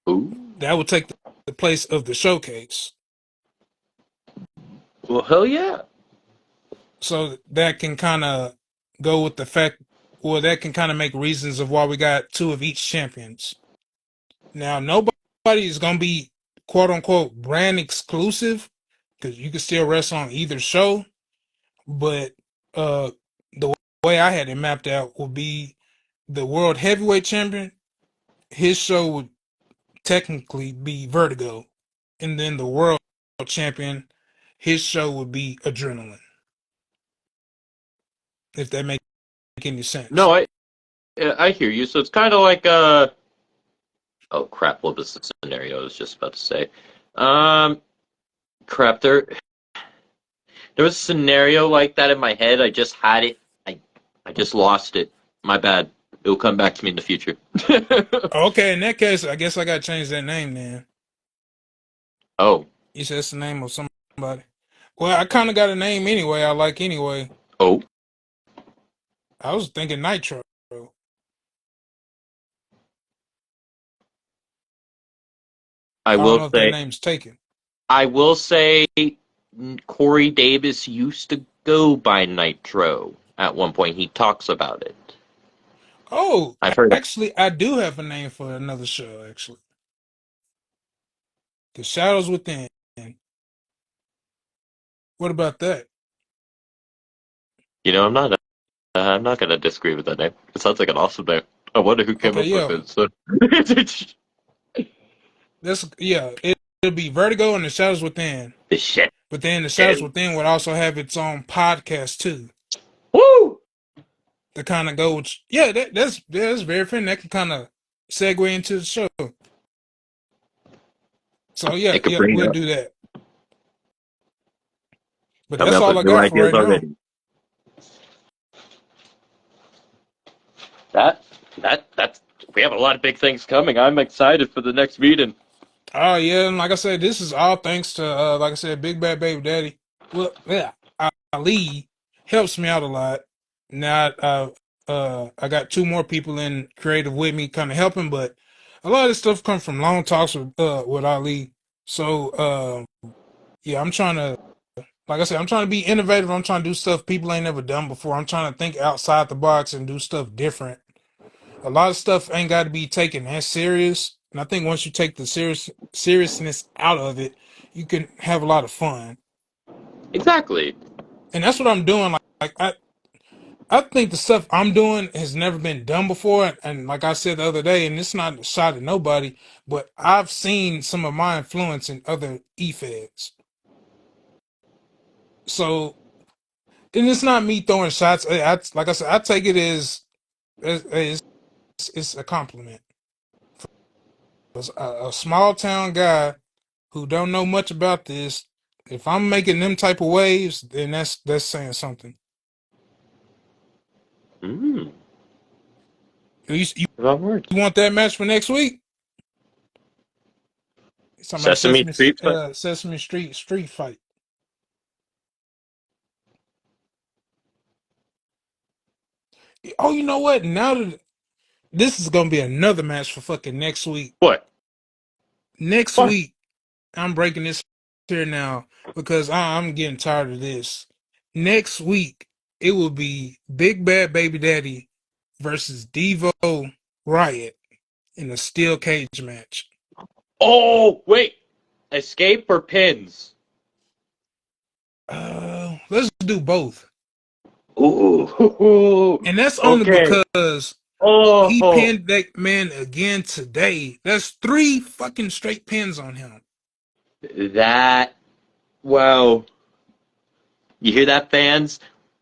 Ooh. That will take the place of the showcase. Well, hell yeah. So that can kind of go with the fact, well, that can kind of make reasons of why we got two of each champions. Now, nobody is going to be quote unquote brand exclusive because you can still wrestle on either show, but the way I had it mapped out would be the world heavyweight champion. His show would technically be Vertigo, and then the world champion, his show would be Adrenaline. If that makes any sense. No, I hear you. So it's kind of like oh crap, what was the scenario I was just about to say? Um, crap. There was a scenario like that in my head. I just had it. I just lost it. My bad. It'll come back to me in the future. Okay, in that case, I guess I gotta change that name then. Oh, You said it's the name of somebody. Well, I kind of got a name anyway. I like anyway. oh. I was thinking Nitro. I I don't will know if that say. name's taken. I will say. Corey Davis used to go by Nitro at one point. He talks about it. Oh, I've heard that. actually, I do have a name for another show. Actually, The Shadows Within. What about that? You know, I'm not gonna disagree with that name. It sounds like an awesome name. I wonder who came Okay, up with yeah, it. So, that's yeah. It'll be Vertigo and The Shadows Within. the shit. But then The Shadows Within would also have its own podcast too. Woo! To kind of go, yeah, that's very fitting. That can kind of segue into the show. So yeah, It could bring we'll up do that. But coming that's up all with I new got for ideas right now. already. That that's we have a lot of big things coming. I'm excited for the next meeting. Oh yeah, and like I said, this is all thanks to like I said, Big Bad Baby Daddy. Well, yeah, Ali helps me out a lot. Now I got two more people in creative with me, kind of helping, but a lot of this stuff comes from long talks with Ali. So yeah, I'm trying to, like I said, I'm trying to be innovative. I'm trying to do stuff people ain't never done before. I'm trying to think outside the box and do stuff different. A lot of stuff ain't got to be taken as serious, and I think once you take the seriousness out of it, you can have a lot of fun. Exactly. And that's what I'm doing. Like I think the stuff I'm doing has never been done before. And like I said the other day, and it's not a shot at nobody, but I've seen some of my influence in other e-feds. So and it's not me throwing shots. Like I said, I take it as it's a compliment. A small town guy who don't know much about this, if I'm making them type of waves, then that's saying something. Mm, You wrong words. want that match for next week? It's talking about Sesame Street. Sesame Street fight. Oh, you know what? Now that this is gonna be another match for fucking next week. What? Next What? week, I'm breaking this here now because I'm getting tired of this. Next week, it will be Big Bad Baby Daddy versus Devo Riot in a steel cage match. Oh, wait. Escape or pins? Let's do both. Ooh. And that's only Okay. because he Oh, pinned that man again today. That's 3 fucking straight pins on him. that. Wow. You hear that, fans?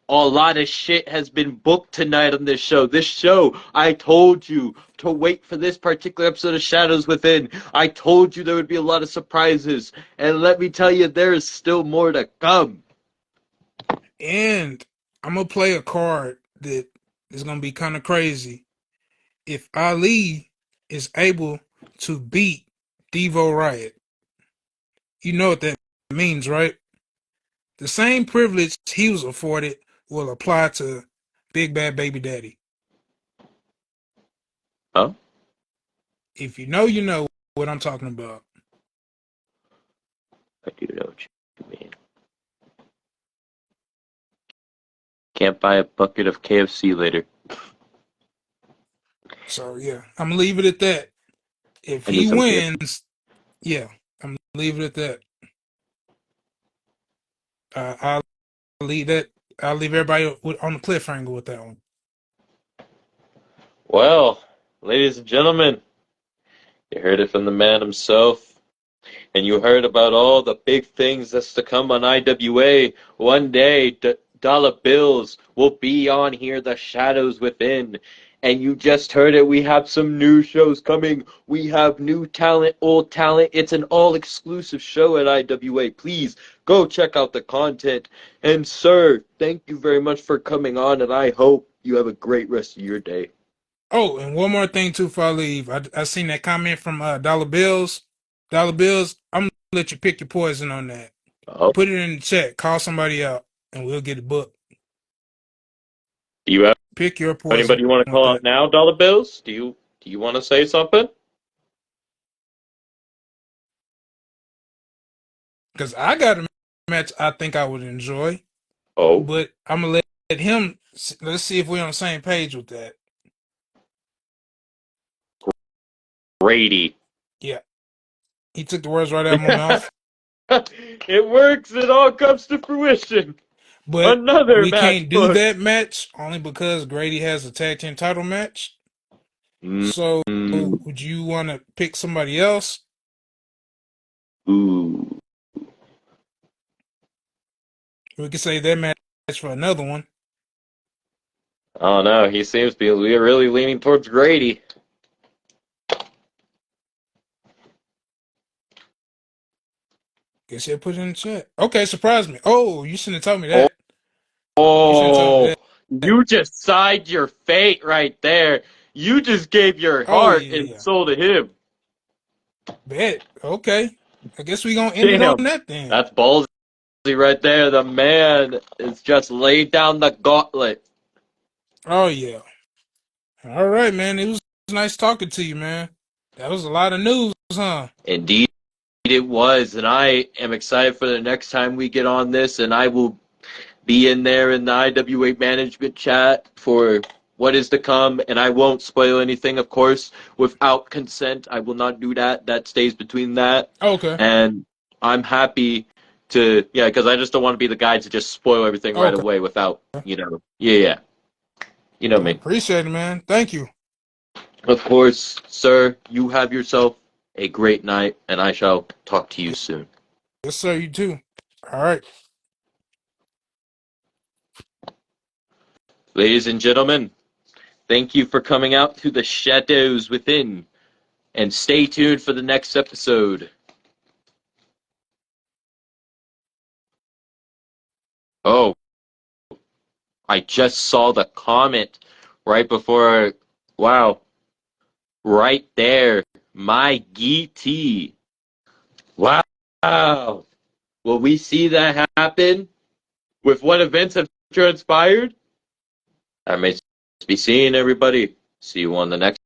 A lot of shit has been booked tonight on this show. This show, I told you to wait for this particular episode of Shadows Within. I told you there would be a lot of surprises. And let me tell you, there is still more to come. And I'm gonna play a card that is gonna be kind of crazy. If Ali is able to beat Devo Riot, you know what that means, right? The same privilege he was afforded will apply to Big Bad Baby Daddy. Huh? If you know what I'm talking about. I do know what you mean. Can't buy a bucket of KFC later. So yeah, I'm gonna leave it at that. If I need he some KFC. wins, yeah, I'm gonna leave it at that. I'll leave that. I'll leave everybody on the cliffhanger with that one. Well, ladies and gentlemen, you heard it from the man himself. And you heard about all the big things that's to come on IWA. One day, dollar bills will be on here, The Shadows Within. And you just heard it. We have some new shows coming. We have new talent, old talent. It's an all exclusive show at IWA. Please go check out the content. And, sir, thank you very much for coming on. And I hope you have a great rest of your day. Oh, and one more thing too before I leave. I seen that comment from Dollar Bills. Dollar Bills, I'm gonna let you pick your poison on that. Oh, Put it in the chat. Call somebody out, and we'll get a book. do you have Pick your anybody poison you want to with call out that. now, dollar bills? Do you want to say something? Because I got a match I think I would enjoy, Oh, but I'm gonna let him. Let's see if we're on the same page with that. Grady. Yeah, he took the words right out of my mouth. It works. It all comes to fruition. But Another we match can't do book. that match only because Grady has a tag team title match. Mm, So mm, would you want to pick somebody else? ooh. We could save that match for another one. I don't know. He seems to be really leaning towards Grady. Guess he'll put it in the chat. Okay, surprise me. Oh, you shouldn't have told me Oh, that. You shouldn't have told me oh, that. you just signed your fate right there. You just gave your Oh heart yeah, and yeah. soul to him. Bet. Okay. I guess we gonna end it on Damn, that then. that's ballsy right there. The man is just laid down the gauntlet. Oh yeah. All right, man. It was nice talking to you, man. That was a lot of news, huh? Indeed, it was, and I am excited for the next time we get on this, and I will be in there in the IWA management chat for what is to come, and I won't spoil anything, of course, without consent. I will not do that. That stays between that, Okay. and I'm happy to, yeah, because I just don't want to be the guy to just spoil everything right Okay. away without, yeah, yeah, you know I me. appreciate it, man. Thank you. Of course, sir, you have yourself a great night, and I shall talk to you soon. Yes, sir. You too. All right. Ladies and gentlemen, thank you for coming out to the shadows within, and stay tuned for the next episode. Oh, I just saw the comment right before. Wow, right there. My GT. Wow. Will we see that happen with what events have transpired? That remains to be seen, everybody. See you on the next